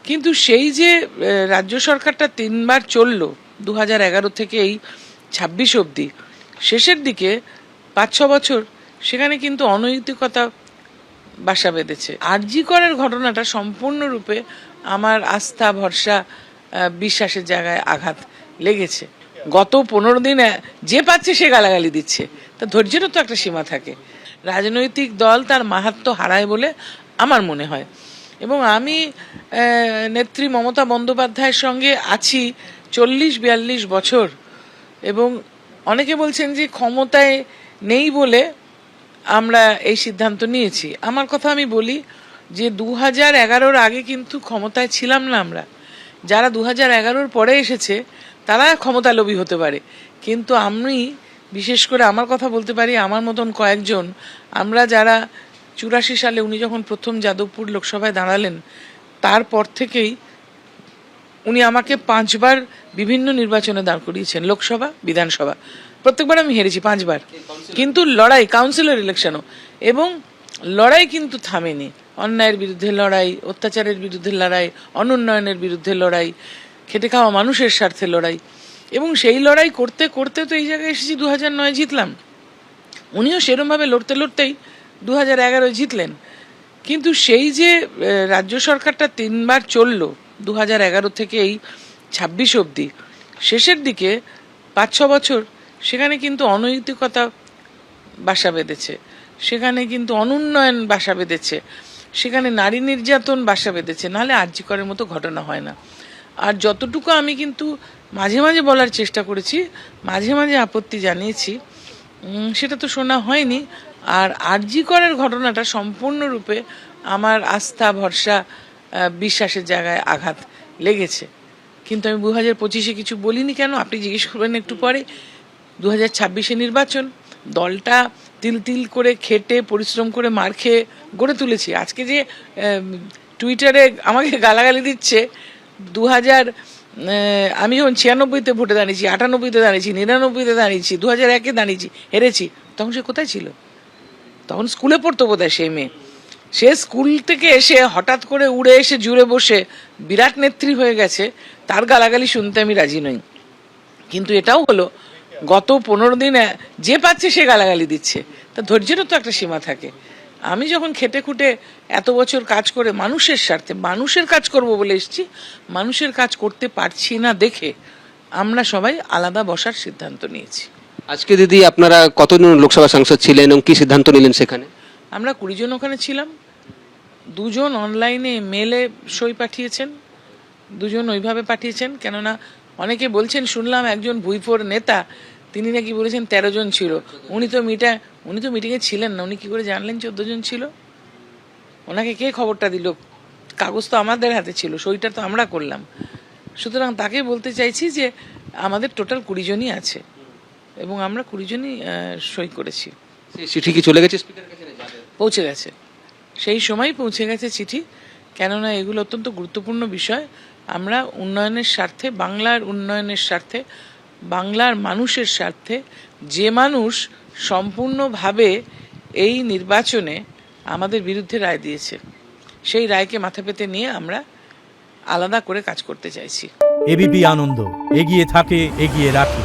কিন্তু সেই যে রাজ্য সরকারটা 3 বার চলল 2011 থেকে এই 26 অবধি, শেষের দিকে 5-6 বছর সেখানে কিন্তু অনৈতিকতা বাসা বেঁধেছে। আরজি করের ঘটনাটা সম্পূর্ণরূপে আমার আস্থা, ভরসা, বিশ্বাসের জায়গায় আঘাত লেগেছে। গত 15 দিন যে পাচ্ছে সে গালাগালি দিচ্ছে, তা ধৈর্যেরও তো একটা সীমা থাকে। রাজনৈতিক দল তার মাহাত্ম্য হারায় বলে আমার মনে হয়। এবং আমি নেত্রী মমতা বন্দ্যোপাধ্যায়ের সঙ্গে আছি 40-42 বছর, এবং অনেকে বলছেন যে ক্ষমতায় নেই বলে আমরা এই সিদ্ধান্ত নিয়েছি। আমার কথা আমি বলি যে 2011-র আগে কিন্তু ক্ষমতায় ছিলাম না আমরা। যারা 2011-র পরে এসেছে তারা ক্ষমতালোভী হতে পারে, কিন্তু আমি বিশেষ করে আমার কথা বলতে পারি, আমার মতন কয়েকজন, আমরা যারা 84 সালে উনি যখন প্রথম যাদবপুর লোকসভায় দাঁড়ালেন, তারপর থেকেই উনি আমাকে 5 বার বিভিন্ন নির্বাচনে দাঁড় করিয়েছেন, লোকসভা, বিধানসভা। প্রত্যেকবার আমি হেরেছি 5 বার, কিন্তু লড়াই, কাউন্সিলর ইলেকশনও, এবং লড়াই কিন্তু থামেনি। অন্যায়ের বিরুদ্ধে লড়াই, অত্যাচারের বিরুদ্ধে লড়াই, অনুন্নয়নের বিরুদ্ধে লড়াই, খেটে খাওয়া মানুষের স্বার্থে লড়াই। এবং সেই লড়াই করতে করতে তো এই জায়গায় এসেছি, 2009 জিতলাম। উনিও সেরমভাবে লড়তে লড়তেই 2011 জিতলেন। কিন্তু সেই যে রাজ্য সরকারটা 3 বার চলল 2011 থেকে এই 26 অবধি, শেষের দিকে 5-6 বছর সেখানে কিন্তু অনৈতিকতা বাসা বেঁধেছে, সেখানে কিন্তু অনুন্নয়ন বাসা বেঁধেছে, সেখানে নারী নির্যাতন বাসা বেঁধেছে, নাহলে আরজি করের মতো ঘটনা হয় না। আর যতটুকু আমি কিন্তু মাঝে মাঝে বলার চেষ্টা করেছি, মাঝে মাঝে আপত্তি জানিয়েছি, সেটা তো শোনা হয়নি। আর আরজি করের ঘটনাটা সম্পূর্ণরূপে আমার আস্থা, ভরসা, বিশ্বাসের জায়গায় আঘাত লেগেছে। কিন্তু আমি 2025-এ কিছু বলিনি কেন, আপনি জিজ্ঞেস করবেন একটু পরে। 2026-এ নির্বাচন, দলটা তিল তিল করে খেটে পরিশ্রম করে মার খেয়ে গড়ে তুলেছি। আজকে যে টুইটারে আমাকে গালাগালি দিচ্ছে, আমি যখন 96-তে ভোটে দাঁড়িয়েছি, 98-তে দাঁড়িয়েছি, 99-তে দাঁড়িয়েছি, 2001-এ দাঁড়িয়েছি, হেরেছি, তখন সে কোথায় ছিল? তখন স্কুলে পড়তো বোধহয় সেই মেয়ে। সে স্কুল থেকে এসে হঠাৎ করে উড়ে এসে জুড়ে বসে বিরাট নেত্রী হয়ে গেছে, তার গালাগালি শুনতে আমি রাজি নই। কিন্তু এটাও হলো, গত 15 দিন যে পাচ্ছে সে গালাগালি দিচ্ছে, তা ধৈর্যেরও তো একটা সীমা থাকে। আমি যখন খেটে খুঁটে এত বছর কাজ করে মানুষের স্বার্থে, মানুষের কাজ করব বলে এসেছি, মানুষের কাজ করতে পারছি না দেখে আমরা সবাই আলাদা বসার সিদ্ধান্ত নিয়েছি। আজকে দিদি আপনারা কতজন লোকসভা সাংসদ ছিলেন এবং কি সিদ্ধান্ত নিলেন সেখানে? আমরা 20 জন ওখানে ছিলাম। 2 জন অনলাইনে মেলে সই পাঠিয়েছেন, 2 জন ওইভাবে পাঠিয়েছেন। কেননা অনেকে বলছেন, শুনলাম একজন ভুইফোর নেতা, তিনি নাকি বলেছেন 13 জন ছিল। উনি তো মিটিংয়ে ছিলেন না, উনি কি করে জানলেন 14 জন ছিল? ওনাকে কে খবরটা দিল? কাগজ তো আমাদের হাতে ছিল, সইটা তো আমরা করলাম। সুতরাং তাকে বলতে চাইছি যে আমাদের টোটাল 20 জনই আছে, এবং আমরা 20 জনই সই করেছি। চিঠি কি চলে গেছে স্পিকারের কাছে? পৌঁছে গেছে, সেই সময় পৌঁছে গেছে চিঠি। কেননা এগুলো অত্যন্ত গুরুত্বপূর্ণ বিষয়। আমরা উন্নয়নের স্বার্থে, বাংলার উন্নয়নের স্বার্থে, বাংলার মানুষের স্বার্থে, যে মানুষ সম্পূর্ণভাবে এই নির্বাচনে আমাদের বিরুদ্ধে রায় দিয়েছে, সেই রায়কে মাথা পেতে নিয়ে আমরা আলাদা করে কাজ করতে চাইছি। এবিপি আনন্দ, এগিয়ে থাকে, এগিয়ে রাখে।